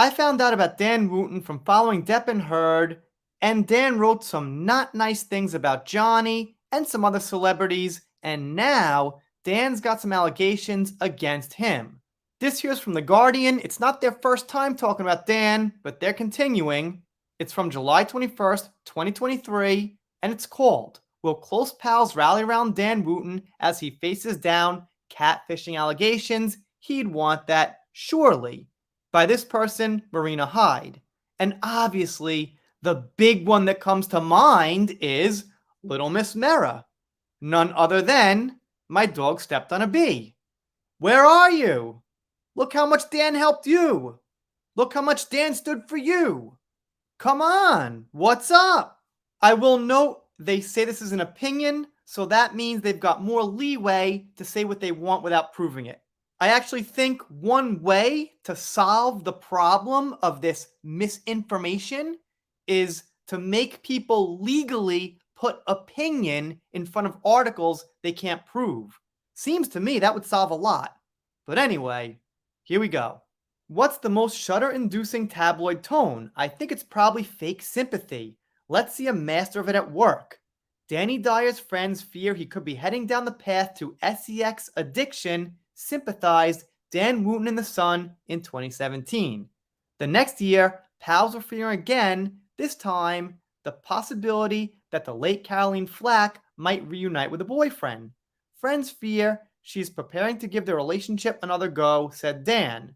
I found out about Dan Wootton from following Depp and Heard, and Dan wrote some not nice things about Johnny and some other celebrities, and now Dan's got some allegations against him. This here's from The Guardian. It's not their first time talking about Dan, but they're continuing. It's from July 21st, 2023, and it's called Will Close Pals Rally Around Dan Wootton as he faces down catfishing allegations? He'd want that, surely, by this person, Marina Hyde. And obviously, the big one that comes to mind is Little Miss Mera. None other than my dog stepped on a bee. Where are you? Look how much Dan helped you. Look how much Dan stood for you. Come on, what's up? I will note they say this is an opinion, so that means they've got more leeway to say what they want without proving it. I actually think one way to solve the problem of this misinformation is to make people legally put opinion in front of articles they can't prove. Seems to me that would solve a lot. But anyway, here we go. What's the most shudder-inducing tabloid tone? I think it's probably fake sympathy. Let's see a master of it at work. Danny Dyer's friends fear he could be heading down the path to sex addiction, sympathized Dan Wootton in The Sun in 2017. The next year, pals were fearing again, this time the possibility that the late Caroline Flack might reunite with a boyfriend. Friends fear she's preparing to give their relationship another go, said Dan.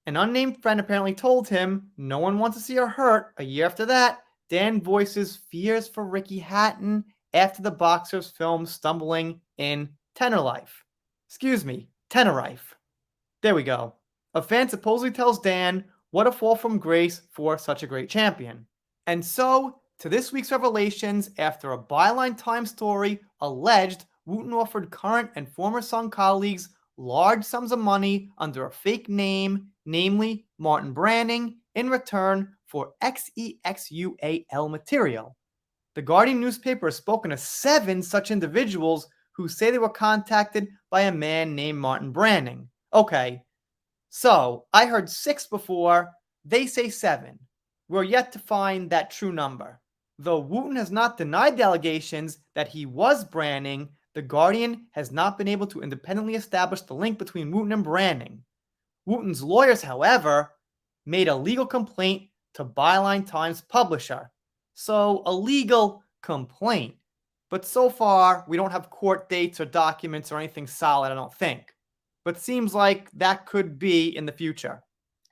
An unnamed friend apparently told him no one wants to see her hurt. A year after that, Dan voices fears for Ricky Hatton after the boxer's film stumbling in Tenerife. Tenerife. There we go. A fan supposedly tells Dan, what a fall from grace for such a great champion. And so, to this week's revelations, after a Byline Times story alleged Wootton offered current and former Sun colleagues large sums of money under a fake name, namely Martin Branning, in return for XEXUAL material. The Guardian newspaper has spoken to 7 such individuals who say they were contacted by a man named Martin Branning. Okay, so I heard 6 before, they say 7. We're yet to find that true number. Though Wootton has not denied the allegations that he was Branning, the Guardian has not been able to independently establish the link between Wootton and Branning. Wootton's lawyers, however, made a legal complaint to Byline Times publisher. So, a legal complaint. But so far, we don't have court dates or documents or anything solid, I don't think. But seems like that could be in the future.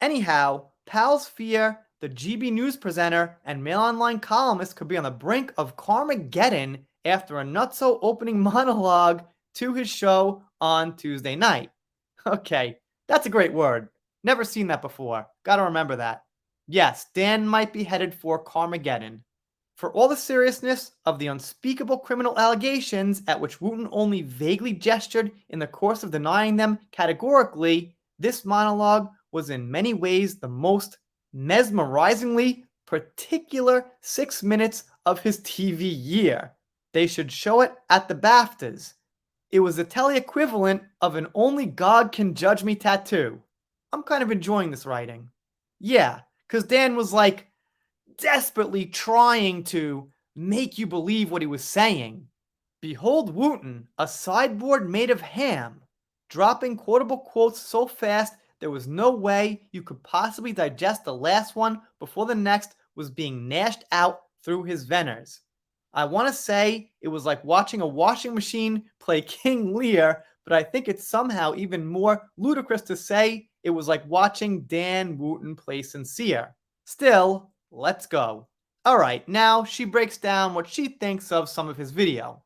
Anyhow, pals fear the GB News presenter and Mail Online columnist could be on the brink of Karmageddon after a nutso opening monologue to his show on Tuesday night. Okay, that's a great word. Never seen that before. Gotta remember that. Yes, Dan might be headed for Karmageddon. For all the seriousness of the unspeakable criminal allegations at which Wootton only vaguely gestured in the course of denying them categorically, this monologue was in many ways the most mesmerizingly particular 6 minutes of his TV year. They should show it at the BAFTAs. It was the tele-equivalent of an only God can judge me tattoo. I'm kind of enjoying this writing. Yeah, because Dan was like desperately trying to make you believe what he was saying. Behold Wootton, a sideboard made of ham, dropping quotable quotes so fast there was no way you could possibly digest the last one before the next was being gnashed out through his veneers. I want to say it was like watching a washing machine play King Lear, but I think it's somehow even more ludicrous to say it was like watching Dan Wootton play Sincere. Still, let's go. Alright, now she breaks down what she thinks of some of his video.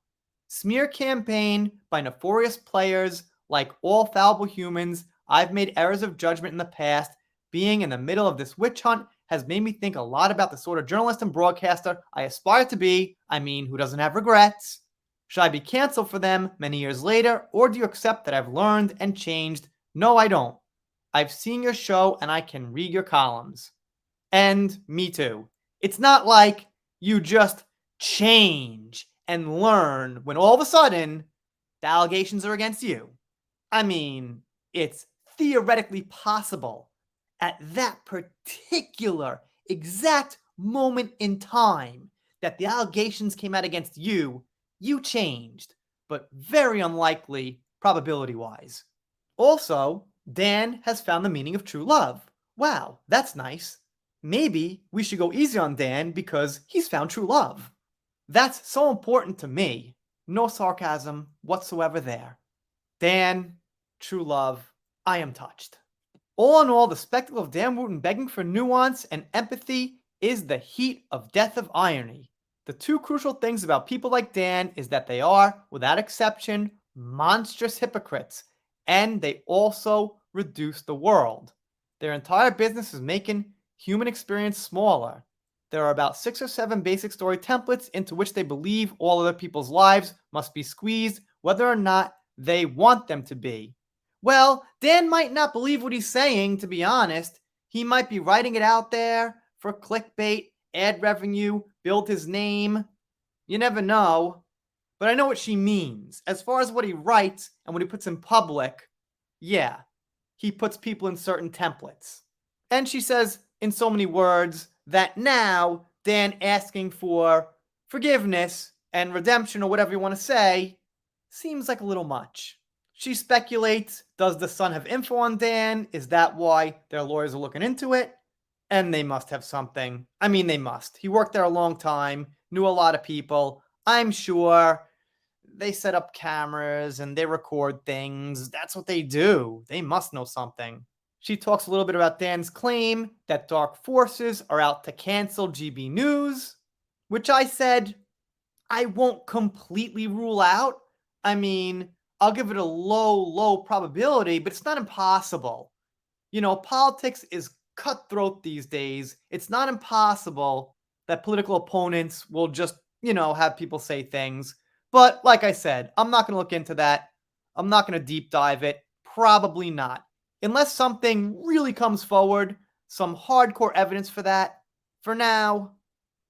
Smear campaign by nefarious players. Like all fallible humans, I've made errors of judgment in the past. Being in the middle of this witch hunt has made me think a lot about the sort of journalist and broadcaster I aspire to be. I mean, who doesn't have regrets? Should I be canceled for them many years later, or do you accept that I've learned and changed? No, I don't. I've seen your show and I can read your columns. And me too. It's not like you just change and learn when all of a sudden the allegations are against you. I mean, it's theoretically possible. at that particular exact moment in time that the allegations came out against you, you changed, but very unlikely probability wise. Also, Dan has found the meaning of true love. Wow, that's nice. Maybe we should go easy on Dan because he's found true love. That's so important to me. No sarcasm whatsoever there. Dan, true love, I am touched. All in all, the spectacle of Dan Wootton begging for nuance and empathy is the heat of death of irony. The two crucial things about people like Dan is that they are, without exception, monstrous hypocrites, and they also reduce the world. Their entire business is making human experience smaller. There are about 6 or 7 basic story templates into which they believe all other people's lives must be squeezed, whether or not they want them to be. Well, Dan might not believe what he's saying, to be honest. He might be writing it out there for clickbait, ad revenue, build his name. You never know. But I know what she means. As far as what he writes and what he puts in public, yeah, he puts people in certain templates. And she says, in so many words, that now Dan asking for forgiveness and redemption, or whatever you want to say, seems like a little much. She speculates, does the Sun have info on Dan? Is that why their lawyers are looking into it? And they must have something. I mean, they must. He worked there a long time, knew a lot of people. I'm sure they set up cameras and they record things. That's what they do. They must know something. She talks a little bit about Dan's claim that dark forces are out to cancel GB News, which I said I won't completely rule out. I mean, I'll give it a low probability, but it's not impossible. You know, politics is cutthroat these days. It's not impossible that political opponents will just, have people say things. But like I said, I'm not going to look into that. I'm not going to deep dive it. Probably not. Unless something really comes forward, some hardcore evidence for that. For now,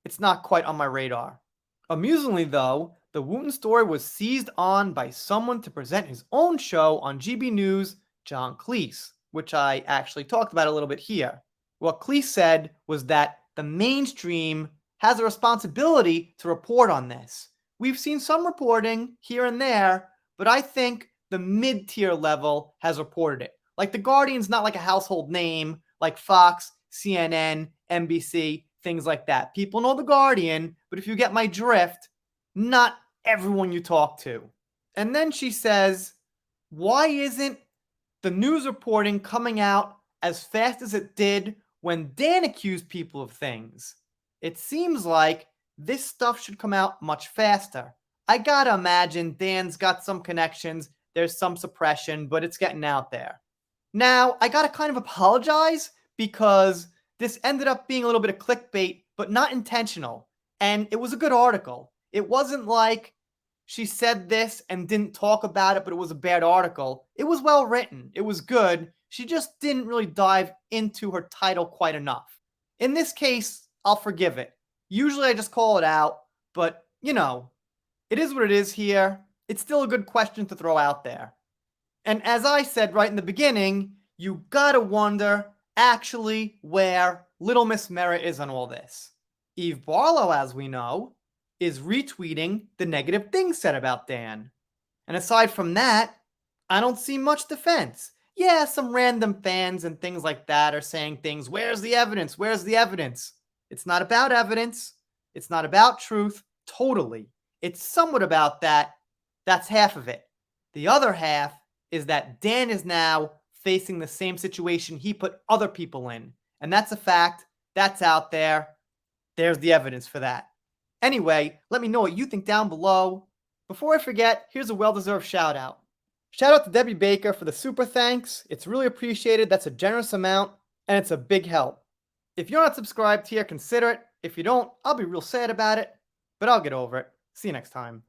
it's not quite on my radar. Amusingly, though, the Wootton story was seized on by someone to present his own show on GB News, John Cleese, which I actually talked about a little bit here. What Cleese said was that the mainstream has a responsibility to report on this. We've seen some reporting here and there, but I think the mid-tier level has reported it. Like The Guardian's not like a household name like Fox, CNN, NBC, things like that. People know The Guardian, but if you get my drift, not everyone you talk to. And then she says, why isn't the news reporting coming out as fast as it did when Dan accused people of things? It seems like this stuff should come out much faster. I gotta imagine Dan's got some connections, there's some suppression, but it's getting out there. Now, I gotta kind of apologize because this ended up being a little bit of clickbait, but not intentional. And it was a good article. It wasn't like she said this and didn't talk about it, but it was a bad article. It was well written. It was good. She just didn't really dive into her title quite enough. In this case, I'll forgive it. Usually I just call it out, but it is what it is here. It's still a good question to throw out there. And as I said right in the beginning, you gotta wonder actually where Little Miss Merritt is on all this. Eve Barlow, as we know, is retweeting the negative things said about Dan. And aside from that, I don't see much defense. Yeah, some random fans and things like that are saying things, where's the evidence? Where's the evidence? It's not about evidence. It's not about truth, totally. It's somewhat about that. That's half of it. The other half is that Dan is now facing the same situation he put other people in. And that's a fact. That's out there. There's the evidence for that. Anyway, let me know what you think down below. Before I forget, here's a well-deserved shout out. Shout out to Debbie Baker for the super thanks. It's really appreciated. That's a generous amount, and it's a big help. If you're not subscribed here, consider it. If you don't, I'll be real sad about it, but I'll get over it. See you next time.